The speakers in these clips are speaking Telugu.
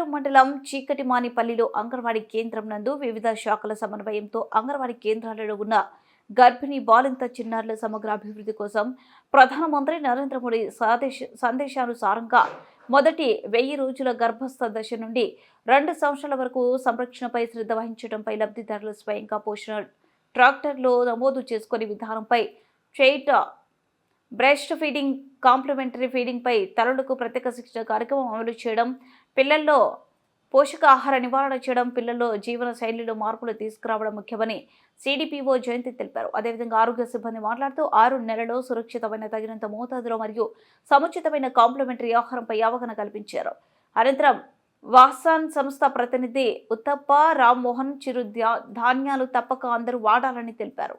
అనంతరం మండలం చీకటిమానిపల్లిలో అంగన్వాడీ కేంద్రం నందు వివిధ శాఖల సమన్వయంతో అంగన్వాడీ కేంద్రాలలో ఉన్న గర్భిణీ బాలింత చిన్నారుల సమగ్ర అభివృద్ధి కోసం ప్రధానమంత్రి నరేంద్ర మోడీ సందేశానుసారంగా మొదటి 1000 రోజుల గర్భస్థ దశ నుండి 2 సంవత్సరాల వరకు సంరక్షణపై శ్రద్ధ వహించడంపై లబ్ధిదారులు స్వయంగా పోషణ ట్రాక్టర్లో నమోదు చేసుకునే విధానంపై straight breast feeding complementary feeding పై తల్లులకు ప్రత్యేక శిక్షణ కార్యక్రమం అమలు చేయడం, పిల్లల్లో పోషకాహార నివారణ చేయడం, పిల్లల్లో జీవన శైలిలో మార్పులు తీసుకురావడం ముఖ్యమని సిడిపిఓ జయంతి తెలిపారు. అదేవిధంగా ఆరోగ్య సిబ్బంది మాట్లాడుతూ 6 నెలల్లో సురక్షితమైన తగినంత మోతాదులో మరియు సముచితమైన కాంప్లిమెంటరీ ఆహారంపై అవగాహన కల్పించారు. అనంతరం వాసాన్ సంస్థ ప్రతినిధి ఉత్తప్ప రామ్మోహన్ చిరు ధాన్యాలు తప్పక అందరూ వాడాలని తెలిపారు.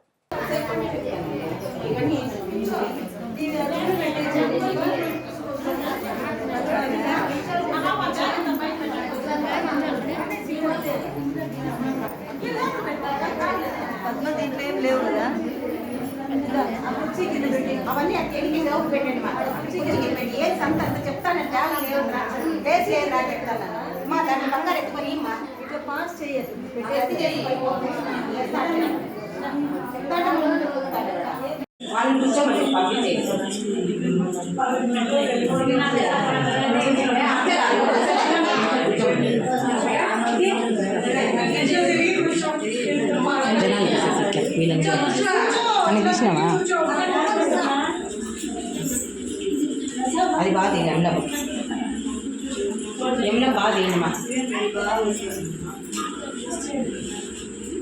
అవన్నీ అక్కడికి పెట్టండి ఏ సంత చెప్తానంటే మా దాన్ని బంగారు ఎత్తుకొని ఇట్లా పాస్ చేయదు వాళ్ళని కూర్చోమని అని చూసినావా అది బాగా ఎండ బాగా